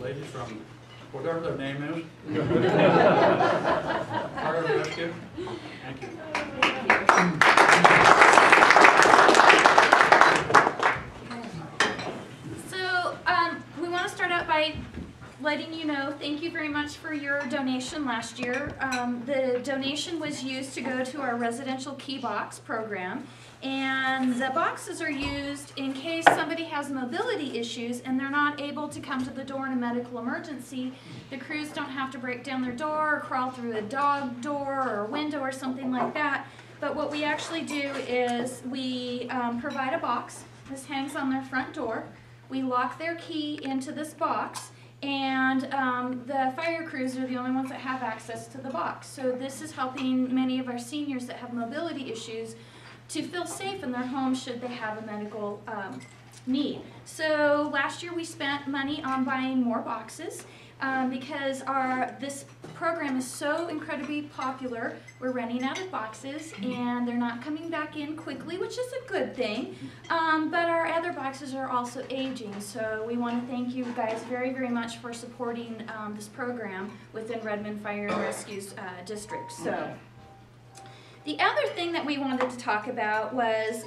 ladies from whatever their name is. Fire and Rescue. Thank you. So we want to start out by letting you know, thank you very much for your donation last year. The donation was used to go to our residential key box program, and the boxes are used in case somebody has mobility issues and they're not able to come to the door in a medical emergency. The crews don't have to break down their door or crawl through a dog door or a window or something like that. But what we actually do is we provide a box. This hangs on their front door. We lock their key into this box, and the fire crews are the only ones that have access to the box. So this is helping many of our seniors that have mobility issues to feel safe in their homes should they have a medical need. So last year we spent money on buying more boxes because this program is so incredibly popular. We're running out of boxes and they're not coming back in quickly, which is a good thing. But our other boxes are also aging. So we want to thank you guys very, very much for supporting this program within Redmond Fire and Rescue's district. So the other thing that we wanted to talk about was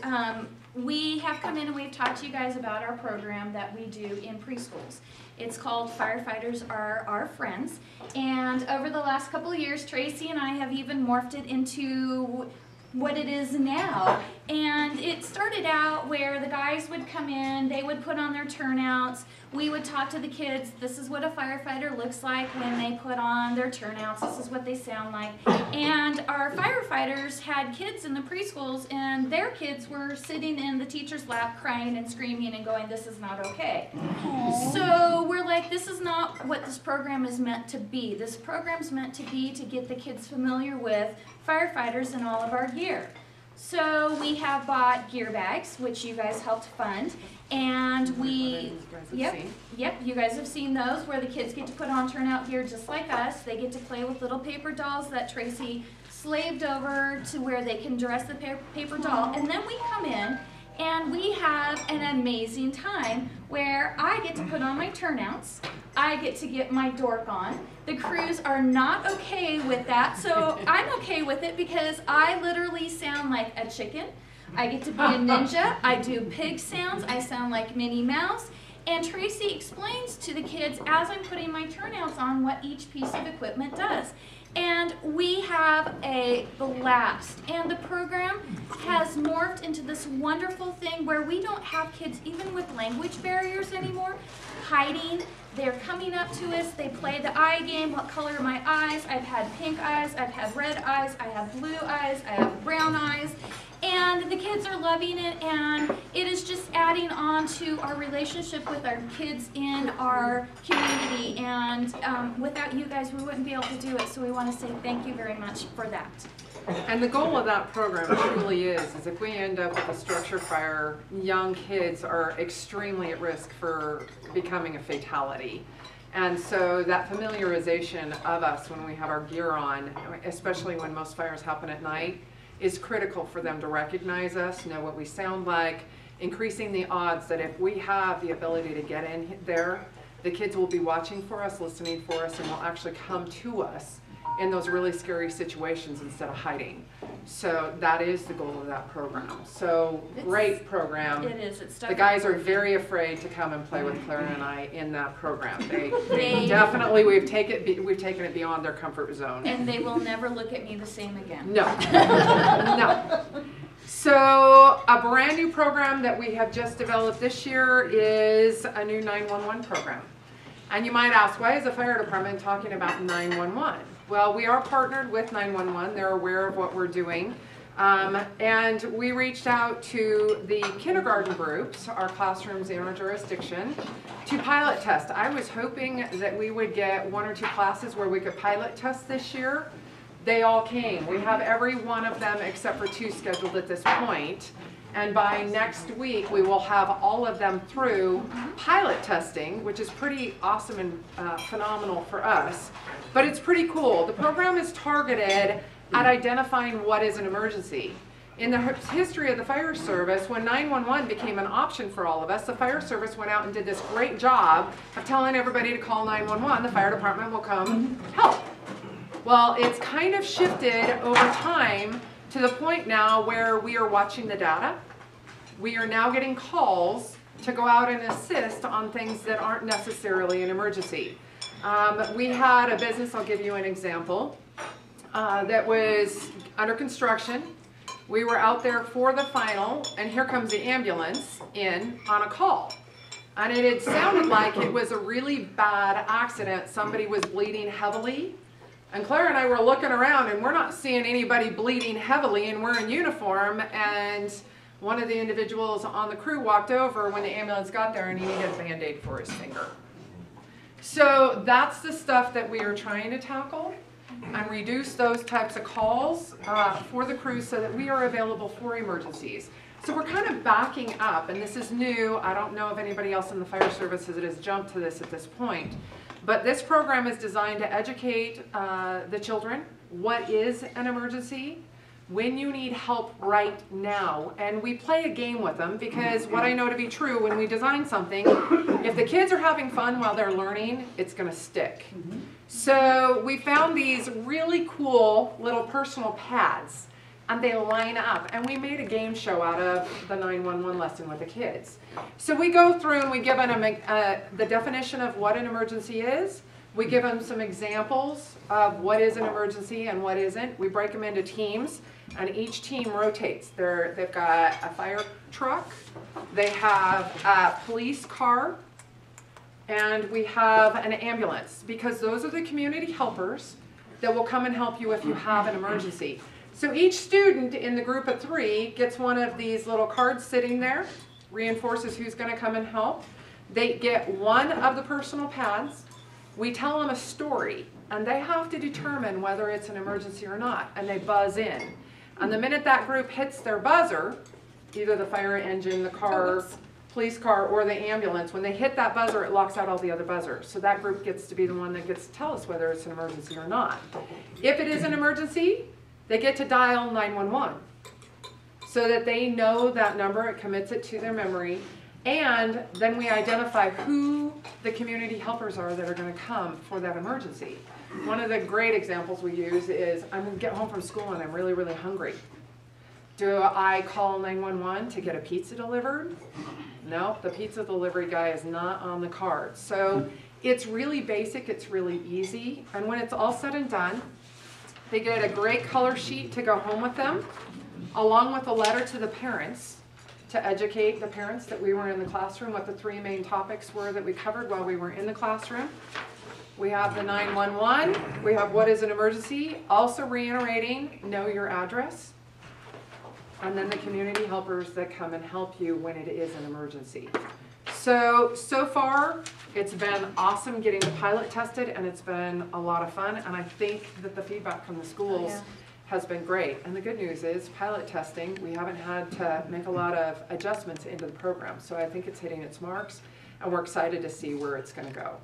we have come in and we've talked to you guys about our program that we do in preschools. It's called Firefighters Are Our Friends, and over the last couple of years, Tracy and I have even morphed it into what it is now. And it started out where the guys would come in, they would put on their turnouts, we would talk to the kids, this is what a firefighter looks like when they put on their turnouts, this is what they sound like. And our firefighters had kids in the preschools, and their kids were sitting in the teacher's lap crying and screaming and going, this is not okay. Aww. So we're like, this is not what this program is meant to be. This program's meant to be to get the kids familiar with firefighters and all of our gear. So we have bought gear bags, which you guys helped fund, and you guys have seen those where the kids get to put on turnout gear just like us. They get to play with little paper dolls that Tracy slaved over to where they can dress the paper doll, and then we come in and we have an amazing time where I get to put on my turnouts, I get to get my dork on. The crews are not okay with that, so I'm okay with it because I literally sound like a chicken. I get to be a ninja, I do pig sounds, I sound like Minnie Mouse, and Tracy explains to the kids as I'm putting my turnouts on what each piece of equipment does. And we have a blast. And the program has morphed into this wonderful thing where we don't have kids, even with language barriers anymore, hiding. They're coming up to us, they play the eye game, what color are my eyes? I've had pink eyes, I've had red eyes, I have blue eyes, I have brown eyes. And the kids are loving it, and it is just adding on to our relationship with our kids in our community. And without you guys, we wouldn't be able to do it. So we want to say thank you very much for that. And the goal of that program truly is if we end up with a structure fire, young kids are extremely at risk for becoming a fatality. And so that familiarization of us when we have our gear on, especially when most fires happen at night, is critical for them to recognize us, know what we sound like, increasing the odds that if we have the ability to get in there, the kids will be watching for us, listening for us, and will actually come to us in those really scary situations instead of hiding. So that is the goal of that program. So great program. It is. The guys are very afraid to come and play with Clara and I in that program. They definitely, we've taken it beyond their comfort zone. And they will never look at me the same again. No, no. So a brand new program that we have just developed this year is a new 911 program. And you might ask, why is the fire department talking about 911? Well, we are partnered with 911. They're aware of what we're doing. And we reached out to the kindergarten groups, our classrooms in our jurisdiction, to pilot test. I was hoping that we would get 1 or 2 classes where we could pilot test this year. They all came. We have every one of them except for 2 scheduled at this point. And by next week, we will have all of them through pilot testing, which is pretty awesome and phenomenal for us. But it's pretty cool. The program is targeted at identifying what is an emergency. In the history of the fire service, when 911 became an option for all of us, the fire service went out and did this great job of telling everybody to call 911. The fire department will come help. Well, it's kind of shifted over time to the point now where we are watching the data. We are now getting calls to go out and assist on things that aren't necessarily an emergency. We had a business, I'll give you an example, that was under construction. We were out there for the final, and here comes the ambulance in on a call. And it had sounded like it was a really bad accident. Somebody was bleeding heavily. And Claire and I were looking around, and we're not seeing anybody bleeding heavily, and we're in uniform. And one of the individuals on the crew walked over when the ambulance got there, and he needed a Band-Aid for his finger. So that's the stuff that we are trying to tackle and reduce those types of calls for the crew so that we are available for emergencies. So we're kind of backing up, and this is new. I don't know if anybody else in the fire services that has jumped to this at this point. But this program is designed to educate the children. What is an emergency? When you need help right now. And we play a game with them, because what I know to be true, when we design something, if the kids are having fun while they're learning, it's going to stick. So we found these really cool little personal pads, and they line up, and we made a game show out of the 911 lesson with the kids. So we go through and we give them the definition of what an emergency is. We give them some examples of what is an emergency and what isn't. We break them into teams, and each team rotates. They've got a fire truck, they have a police car, and we have an ambulance, because those are the community helpers that will come and help you if you have an emergency. So each student in the group of 3 gets one of these little cards sitting there, reinforces who's going to come and help. They get one of the personal pads. We tell them a story, and they have to determine whether it's an emergency or not, and they buzz in. And the minute that group hits their buzzer, either the fire engine, the car, police car, or the ambulance, when they hit that buzzer, it locks out all the other buzzers. So that group gets to be the one that gets to tell us whether it's an emergency or not. If it is an emergency, they get to dial 911 so that they know that number, it commits it to their memory, and then we identify who the community helpers are that are going to come for that emergency. One of the great examples we use is, I'm going to get home from school and I'm really, really hungry. Do I call 911 to get a pizza delivered? No, the pizza delivery guy is not on the card. So it's really basic, it's really easy, and when it's all said and done, they get a great color sheet to go home with them, along with a letter to the parents to educate the parents that we were in the classroom, what the 3 main topics were that we covered while we were in the classroom. We have the 911, we have what is an emergency, also reiterating, know your address, and then the community helpers that come and help you when it is an emergency. So far, it's been awesome getting the pilot tested, and it's been a lot of fun, and I think that the feedback from the schools has been great. And the good news is, pilot testing, we haven't had to make a lot of adjustments into the program, so I think it's hitting its marks, and we're excited to see where it's going to go.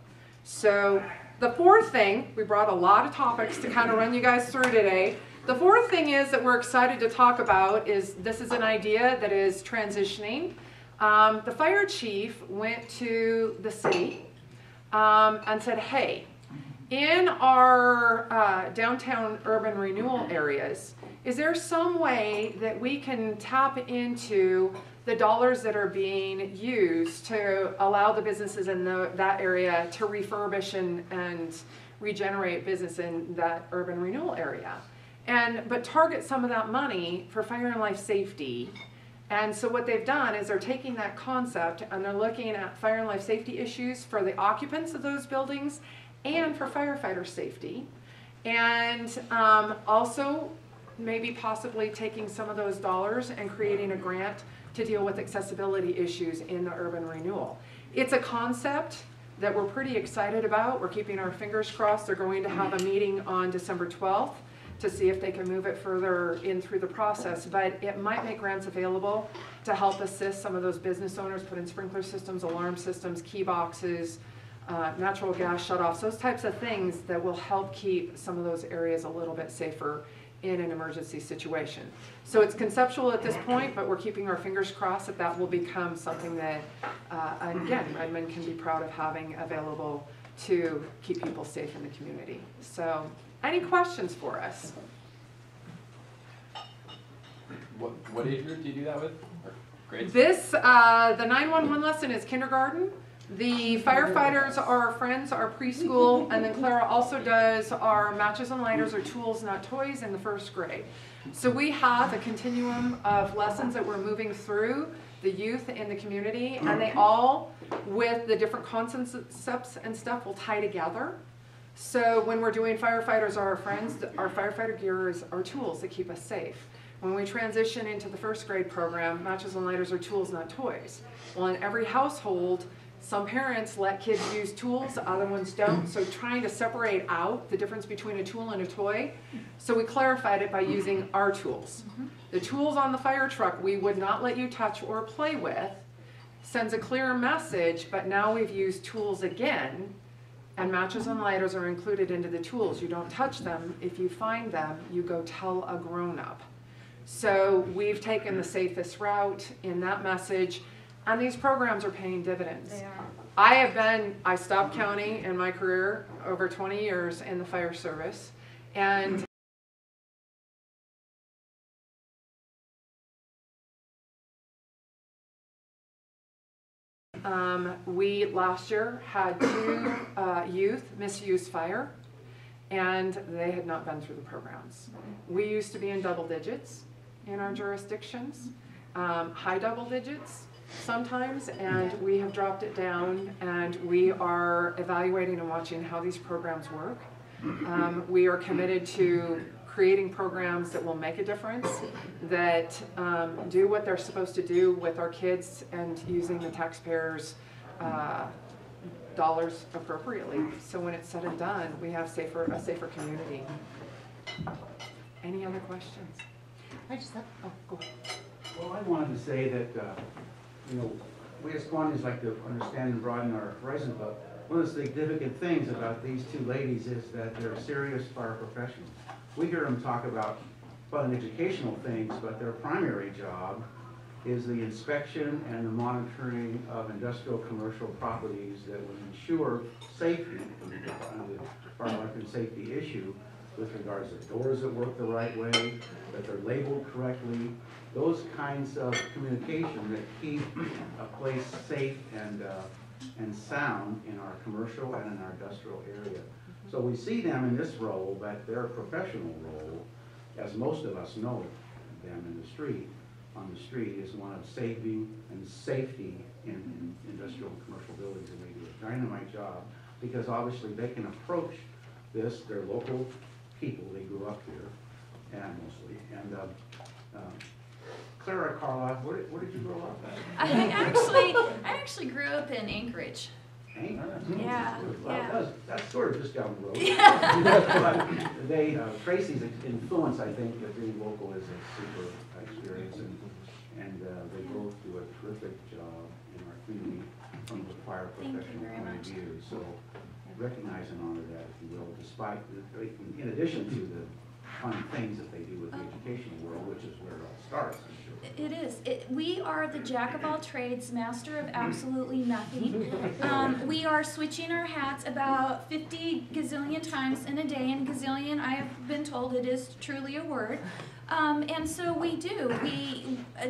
So the 4th thing, we brought a lot of topics to kind of run you guys through today. The 4th thing is that we're excited to talk about is, this is an idea that is transitioning. The fire chief went to the city and said, hey, in our downtown urban renewal areas, is there some way that we can tap into the dollars that are being used to allow the businesses in that area to refurbish and regenerate business in that urban renewal area? But target some of that money for fire and life safety. And so what they've done is they're taking that concept and they're looking at fire and life safety issues for the occupants of those buildings and for firefighter safety. And also maybe possibly taking some of those dollars and creating a grant to deal with accessibility issues in the urban renewal. It's a concept that we're pretty excited about. We're keeping our fingers crossed. They're going to have a meeting on December 12th to see if they can move it further in through the process, but it might make grants available to help assist some of those business owners put in sprinkler systems, alarm systems, key boxes, natural gas shutoffs, those types of things that will help keep some of those areas a little bit safer in an emergency situation. So it's conceptual at this point, but we're keeping our fingers crossed that that will become something that, again, Redmond can be proud of having available to keep people safe in the community. So, any questions for us? What age group do you do that with? Or grades? This, the 911 lesson is kindergarten. The firefighters are our friends, our preschool, and then Clara also does our matches and lighters or tools, not toys, in the 1st grade. So we have a continuum of lessons that we're moving through the youth in the community, and they all, with the different concepts and stuff, will tie together. So when we're doing firefighters are our friends, our firefighter gear is our tools that keep us safe. When we transition into the 1st grade program, matches and lighters are tools, not toys. Well, in every household, some parents let kids use tools, other ones don't. So trying to separate out the difference between a tool and a toy. So we clarified it by using our tools. The tools on the fire truck we would not let you touch or play with sends a clearer message, but now we've used tools again, and matches and lighters are included into the tools. You don't touch them. If you find them, you go tell a grown-up. So we've taken the safest route in that message, and these programs are paying dividends. They are. I stopped counting in my career over 20 years in the fire service, and we last year had 2 youth misuse fire, and they had not been through the programs. We used to be in double digits in our jurisdictions, high double digits sometimes, and we have dropped it down, and we are evaluating and watching how these programs work. We are committed to creating programs that will make a difference, that do what they're supposed to do with our kids, and using the taxpayers' dollars appropriately. So when it's said and done, we have a safer community. Any other questions? I just have, Oh, go ahead. Well, I wanted to say that, you know, we as Squannies like to understand and broaden our horizon, but one of the significant things about these 2 ladies is that they're serious fire professionals. We hear them talk about fun and educational things, but their primary job is the inspection and the monitoring of industrial commercial properties that would ensure safety, on the fire alarm safety issue, with regards to doors that work the right way, that they're labeled correctly, those kinds of communication that keep a place safe and sound in our commercial and in our industrial area. So we see them in this role, but their professional role, as most of us know them in the street, on the street, is one of saving and safety in industrial and commercial buildings, and they do a dynamite job, because obviously they can approach this, they're local people, they grew up here, and mostly, and Clara, Carla, where did you grow up at? I actually grew up in Anchorage. Hey, Yeah, well, yeah. that's sort of just down the road. But they, Tracy's influence, I think, of being local is a super experience, and they both do a terrific job in our community from the fire professional point of view. So recognize and honor that, if you will, despite, in addition to the fun things that they do with the educational world, which is where it all starts, I'm sure. It is. We are the jack of all trades, master of absolutely nothing. We are switching our hats about 50 gazillion times in a day, and gazillion, I have been told, it is truly a word. And so we do.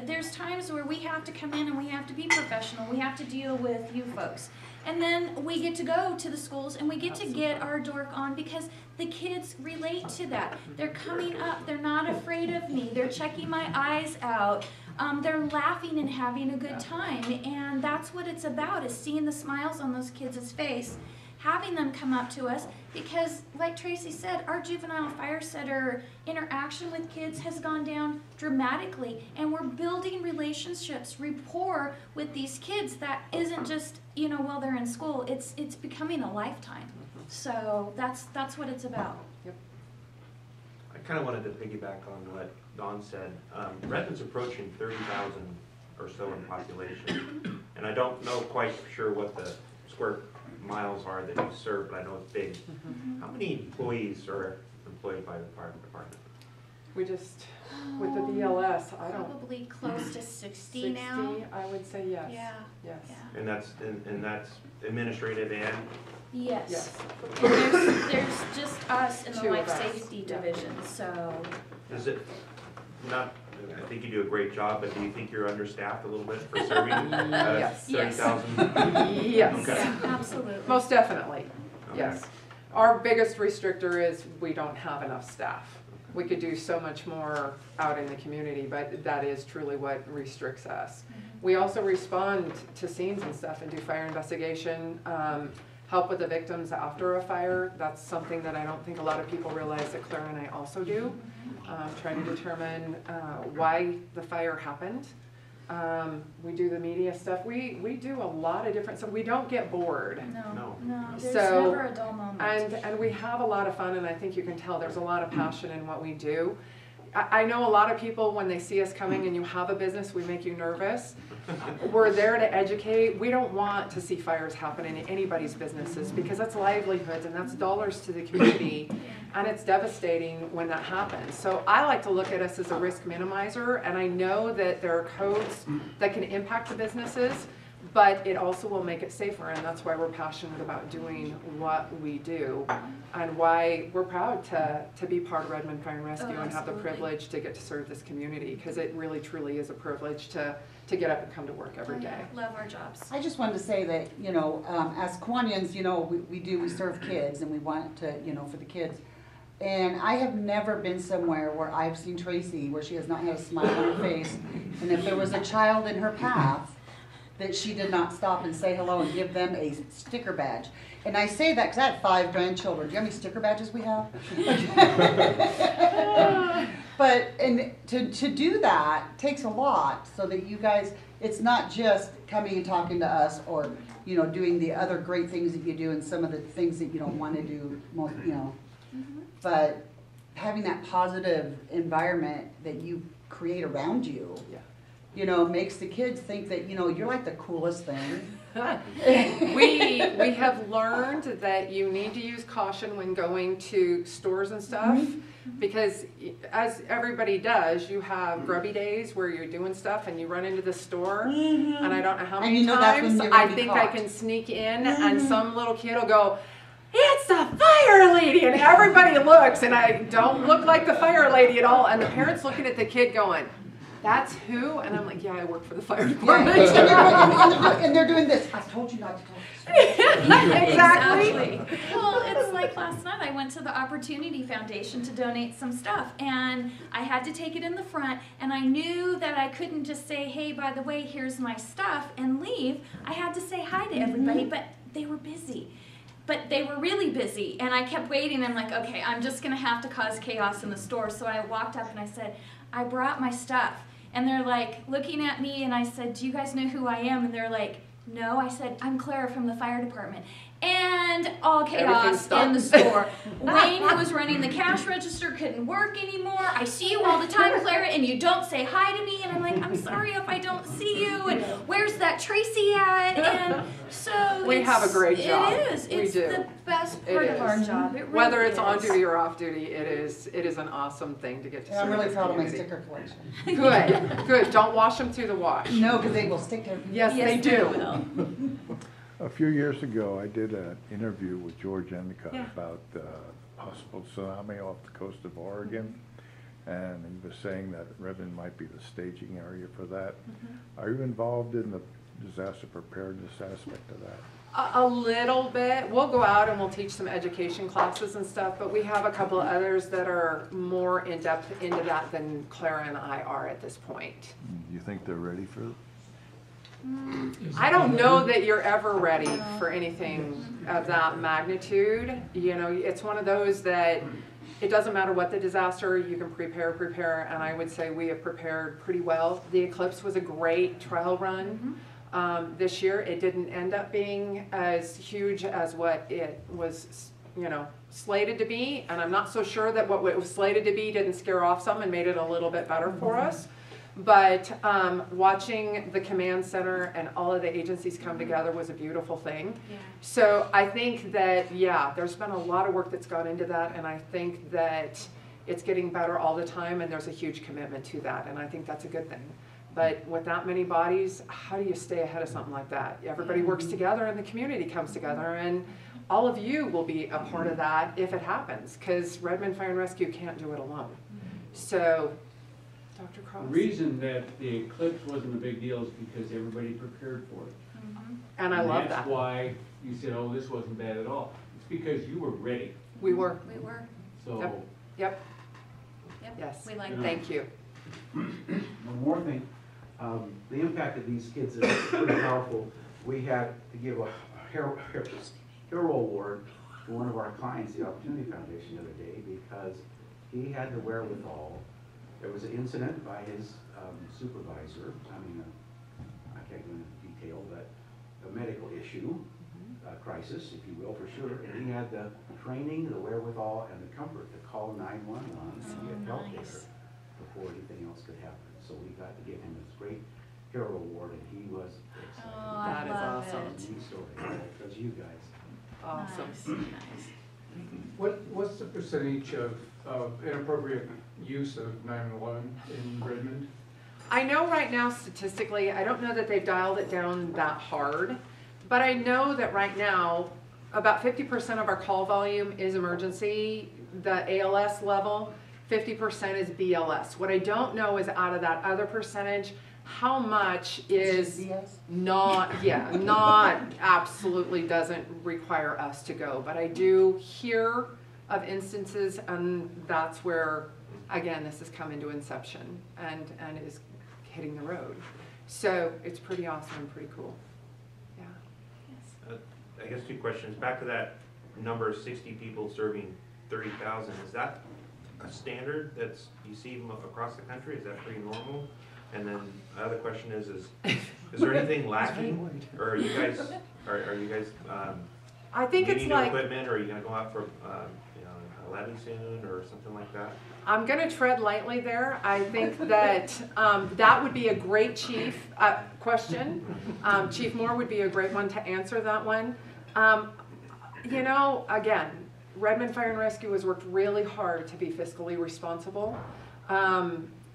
There's times where we have to come in and we have to be professional. We have to deal with you folks. And then we get to go to the schools and we get to get our dork on, because the kids relate to that. They're coming up, they're not afraid of me, they're checking my eyes out, they're laughing and having a good time. And that's what it's about, is seeing the smiles on those kids' face, having them come up to us, because like Tracy said, our juvenile fire setter interaction with kids has gone down dramatically, and we're building relationships, rapport with these kids that isn't just, you know, while they're in school, it's becoming a lifetime. So that's what it's about. Yep. I kind of wanted to piggyback on what Dawn said. Redmond's approaching 30,000 or so in population, and I don't know quite sure what the square miles are that you serve, but I know it's big. How many employees are employed by the fire department? We just, with the BLS, I don't, Probably close to 60 now. 60, I would say yes. Yeah. Yes. Yeah. And that's administrative and, Yes. Yes. And there's just us in the Two of life us. safety Yeah. division, so. is it not, I think you do a great job, but do you think you're understaffed a little bit for serving Yes. 30,000? Yes. Okay. Yeah, absolutely. Most definitely, Okay. yes. Our biggest restrictor is we don't have enough staff. We could do so much more out in the community, but that is truly what restricts us. We also respond to scenes and stuff and do fire investigation, help with the victims after a fire. That's something that I don't think a lot of people realize that Claire and I also do. Trying to determine why the fire happened. We do the media stuff. We do a lot of different stuff. We don't get bored. No, there's So, never a dull moment. And we have a lot of fun, and I think you can tell there's a lot of passion in what we do. I know a lot of people, when they see us coming and you have a business, we make you nervous. We're there to educate. We don't want to see fires happen in anybody's businesses because that's livelihoods and that's dollars to the community, and it's devastating when that happens. So I like to look at us as a risk minimizer, and I know that there are codes that can impact the businesses, but it also will make it safer, and that's why we're passionate about doing what we do and why we're proud to be part of Redmond Fire and Rescue and have the absolutely. privilege to get to serve this community, because it really truly is a privilege to get up and come to work every day. Love our jobs. I just wanted to say that, you know, as Kiwanians, you know, we serve kids and we want to, you know, for the kids. And I have never been somewhere where I've seen Traci where she has not had a smile on her face. And if there was a child in her path, that she did not stop and say hello and give them a sticker badge. And I say that because I have 5 grandchildren. Do you know how many sticker badges we have? But and to do that takes a lot, so that you guys, it's not just coming and talking to us or, you know, doing the other great things that you do and some of the things that you don't want to do, most, you know. But having that positive environment that you create around you, Yeah. you know, makes the kids think that, you know, you're like the coolest thing. We have learned that you need to use caution when going to stores and stuff, because as everybody does, you have grubby days where you're doing stuff and you run into the store, and I don't know how many you know that's times when you're gonna I be think I caught. can sneak in and some little kid will go, "It's the fire lady," and everybody looks, and I don't look like the fire lady at all, and the parents looking at the kid going, "That's who?" And I'm like, "Yeah, I work for the fire department." And they're doing this. I told you not to talk. Exactly. Well, it's like last night I went to the Opportunity Foundation to donate some stuff, and I had to take it in the front, and I knew that I couldn't just say, "Hey, by the way, here's my stuff," and leave. I had to say hi to everybody, but they were busy. But they were really busy, and I kept waiting. I'm like, okay, I'm just gonna have to cause chaos in the store. So I walked up and I said, "I brought my stuff." And they're like looking at me, and I said, "Do you guys know who I am?" And they're like, "No." I said, "I'm Clara from the fire department." And all chaos in the store. Wayne, who was running the cash register, couldn't work anymore. "I see you all the time, Clara, and you don't say hi to me." And I'm like, "I'm sorry if I don't see you. And where's that Traci at?" And so We have a great job. It is. We It's do. the best It part of our is. job. It really Whether it's on is. duty or off duty, it is an awesome thing to get to And I'm serve really the proud of my community. sticker collection. Good, good. Don't wash them through the wash. No, because they will stick to. Yes, Yes, they do. will. A few years ago, I did an interview with George Endicott Yeah. about possible tsunami off the coast of Oregon, and he was saying that Redmond might be the staging area for that. Are you involved in the disaster preparedness aspect of that? A little bit. We'll go out and we'll teach some education classes and stuff, but we have a couple of others that are more in depth into that than Clara and I are at this point. Do you think they're ready for it? I don't know that you're ever ready for anything of that magnitude. You know, it's one of those that it doesn't matter what the disaster, you can prepare, and I would say we have prepared pretty well. The eclipse was a great trial run. This year, it didn't end up being as huge as what it was, you know, slated to be, and I'm not so sure that what it was slated to be didn't scare off some and made it a little bit better for us. But watching the command center and all of the agencies come together was a beautiful thing. Yeah. So I think that, yeah, there's been a lot of work that's gone into that, and I think that it's getting better all the time, and there's a huge commitment to that, and I think that's a good thing. But with that many bodies, how do you stay ahead of something like that? Everybody works together and the community comes together, and all of you will be a part of that if it happens, because Redmond Fire and Rescue can't do it alone. So, Dr. Cross? The reason that the eclipse wasn't a big deal is because everybody prepared for it. And I love that. That's why you said, oh, this wasn't bad at all. It's because you were ready. We were. We were. So, Yep. Yep. Yes. We like that. Thank you. One more thing, the impact of these kids is pretty powerful. We had to give a hero award to one of our clients, the Opportunity Foundation, the other day, because he had the wherewithal. There was an incident by his supervisor, I can't go into detail, but a medical issue, crisis, if you will, for sure. And he had the training, the wherewithal, and the comfort to call 911 and get help there before anything else could happen. So we got to give him this great hero award, and he was excited. Oh, I That is love awesome. it. Neat story, because you guys. Awesome. Nice. What's the percentage of inappropriate use of 911 in Redmond? I know right now statistically, I don't know that they've dialed it down that hard, but I know that right now about 50% of our call volume is emergency, the ALS level, 50% is BLS. What I don't know is out of that other percentage, how much is not absolutely doesn't require us to go. But I do hear of instances, and that's where, again, this has come into inception and is hitting the road. So it's pretty awesome and pretty cool. Yeah. I guess 2 questions. Back to that number of 60 people serving 30,000. Is that a standard that's you see across the country? Is that pretty normal? And then the other question is there anything lacking, or are you guys I think it's needing like equipment, or are you going to go out for a levy soon or something like that? I'm going to tread lightly there. I think that that would be a great chief question. Chief Moore would be a great one to answer that one. Again, Redmond Fire and Rescue has worked really hard to be fiscally responsible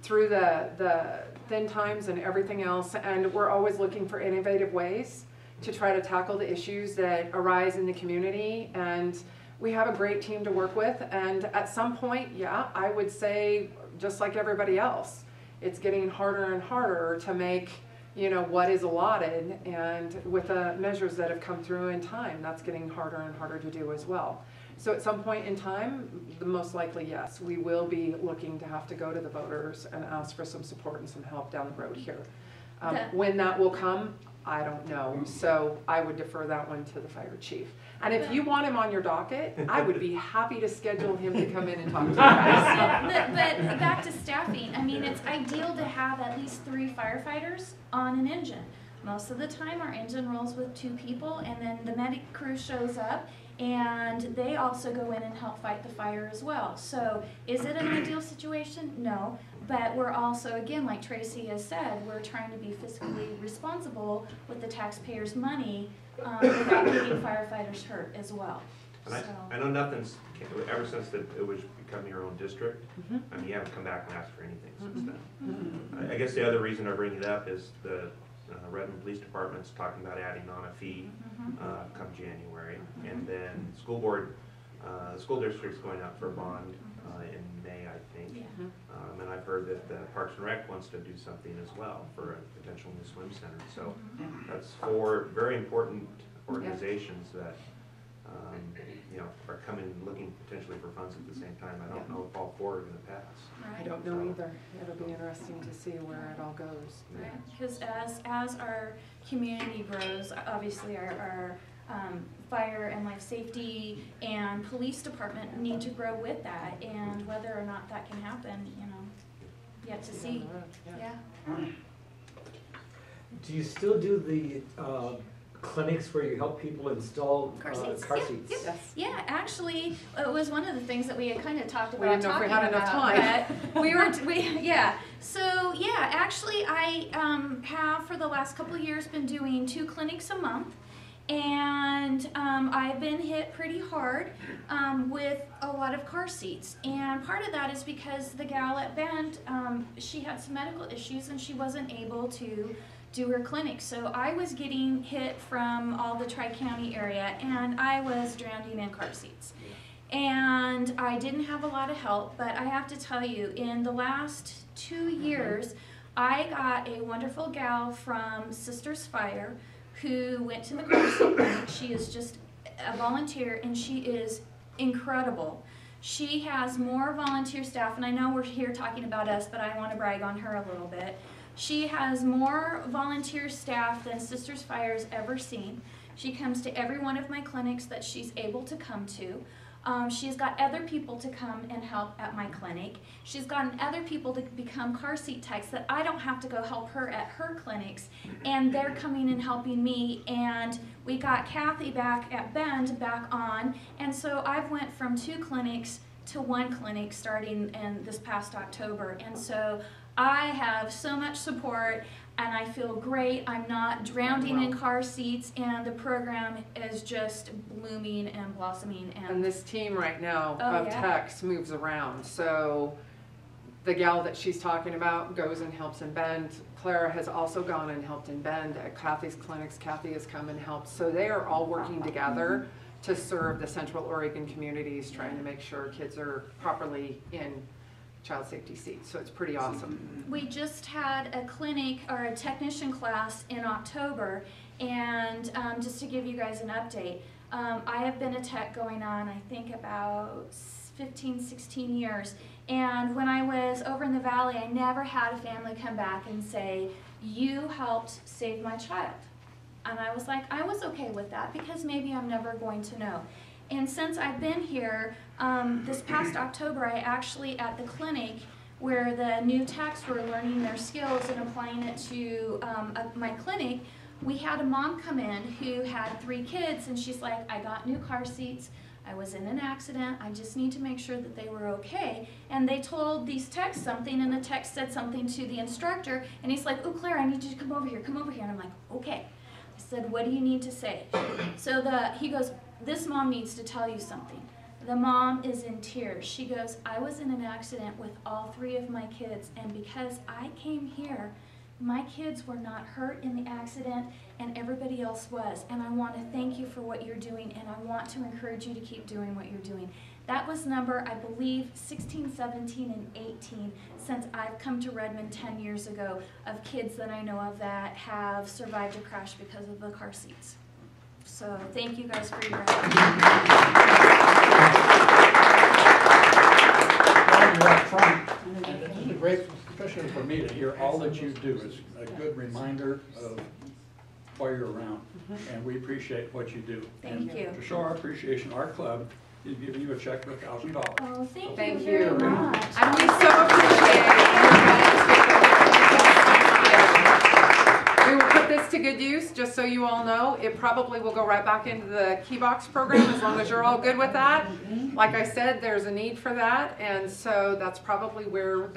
through the thin times and everything else, and we're always looking for innovative ways to try to tackle the issues that arise in the community. And we have a great team to work with, and at some point, yeah, I would say, just like everybody else, it's getting harder and harder to make, what is allotted, and with the measures that have come through in time, that's getting harder and harder to do as well. So at some point in time, the most likely, yes, we will be looking to have to go to the voters and ask for some support and some help down the road here. When that will come, I don't know. So I would defer that one to the fire chief. And if you want him on your docket, I would be happy to schedule him to come in and talk to you guys. But back to staffing, I mean, it's ideal to have at least 3 firefighters on an engine. Most of the time, our engine rolls with 2 people, and then the medic crew shows up, and they also go in and help fight the fire as well. So is it an ideal situation? No. But we're also, again, like Tracy has said, we're trying to be fiscally responsible with the taxpayers' money without getting firefighters hurt as well. And I know nothing's, ever since it was become your own district, I mean, you haven't come back and asked for anything since then. I guess the other reason I bring it up is the Redmond Police Department's talking about adding on a fee come January. And then school board, the school district's going out for a bond in May, I think. And I've heard that the Parks and Rec wants to do something as well for a potential new swim center. So that's 4 very important organizations that are coming looking potentially for funds at the same time. I don't know if all 4 are going to pass. I don't know either. It'll be interesting to see where it all goes. Right, because as our community grows, obviously our fire and life safety and police department need to grow with that, and whether or not that can happen, yet to see. Yeah. Do you still do the clinics where you help people install Car seats. car seats? Yep. Yeah, actually, it was one of the things that we had kind of talked about. We didn't know if we had enough time. So actually, I have for the last couple of years been doing 2 clinics a month, And I've been hit pretty hard with a lot of car seats. And part of that is because the gal at Bend, she had some medical issues and she wasn't able to do her clinic. So I was getting hit from all the Tri-County area and I was drowning in car seats. And I didn't have a lot of help, but I have to tell you, in the last 2 years, I got a wonderful gal from Sisters Fire who went to the car seat clinic. She is just a volunteer and she is incredible. She has more volunteer staff, and I know we're here talking about us, but I want to brag on her a little bit. She has more volunteer staff than Sisters Fire's ever seen. She comes to every one of my clinics that she's able to come to. She's got other people to come and help at my clinic. She's gotten other people to become car seat techs that I don't have to go help her at her clinics, and they're coming and helping me. And we got Kathy back at Bend back on, and so I've went from 2 clinics to 1 clinic starting in this past October. And so I have so much support and I feel great. I'm not drowning in car seats, and the program is just blooming and blossoming. And this team right now Oh, of yeah. techs moves around. So the gal that she's talking about goes and helps in Bend. Clara has also gone and helped in Bend at Kathy's clinics. Kathy has come and helped. So they are all working together to serve the Central Oregon communities, trying to make sure kids are properly in child safety seats. So it's pretty awesome. We just had a clinic or a technician class in October, and just to give you guys an update, I have been a tech going on, I think, about 15, 16 years. And when I was over in the valley, I never had a family come back and say, "You helped save my child." And I was like, I was okay with that because maybe I'm never going to know. And since I've been here, this past October, I actually, at the clinic where the new techs were learning their skills and applying it to my clinic, we had a mom come in who had 3 kids, and she's like, I got new car seats, I was in an accident, I just need to make sure that they were okay. And they told these techs something, and the tech said something to the instructor, and he's like, oh, Claire, I need you to come over here, come over here. And I'm like, okay. I said, what do you need to say? So he goes, this mom needs to tell you something. The mom is in tears. She goes, I was in an accident with all 3 of my kids, and because I came here, my kids were not hurt in the accident and everybody else was. And I want to thank you for what you're doing, and I want to encourage you to keep doing what you're doing. That was number, I believe, 16, 17, and 18 since I've come to Redmond 10 years ago, of kids that I know of that have survived a crash because of the car seats. So thank you guys for your help. You're up front, and it's just a great, especially for me, to hear all that you do. It's a good reminder of why you're around, and we appreciate what you do. Thank you. To show our appreciation, our club is giving you a check for $1,000. Oh, thank Thank you very you. much. And we so appreciate it. We will put this to good use, just so you all know. It probably will go right back into the Key Box program as long as you're all good with that. Like I said, there's a need for that, and so that's probably where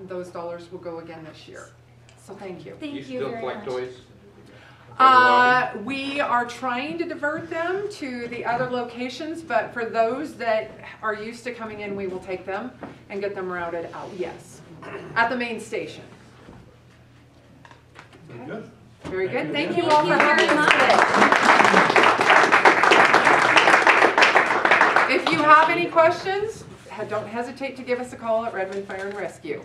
those dollars will go again this year. So thank you. Thank Do you you still very collect much. toys? We are trying to divert them to the other locations, but for those that are used to coming in, we will take them and get them routed out, yes, at the main station. Very good. Very good. Thank you Thank all you for having very us today. If you have any questions, don't hesitate to give us a call at Redmond Fire and Rescue.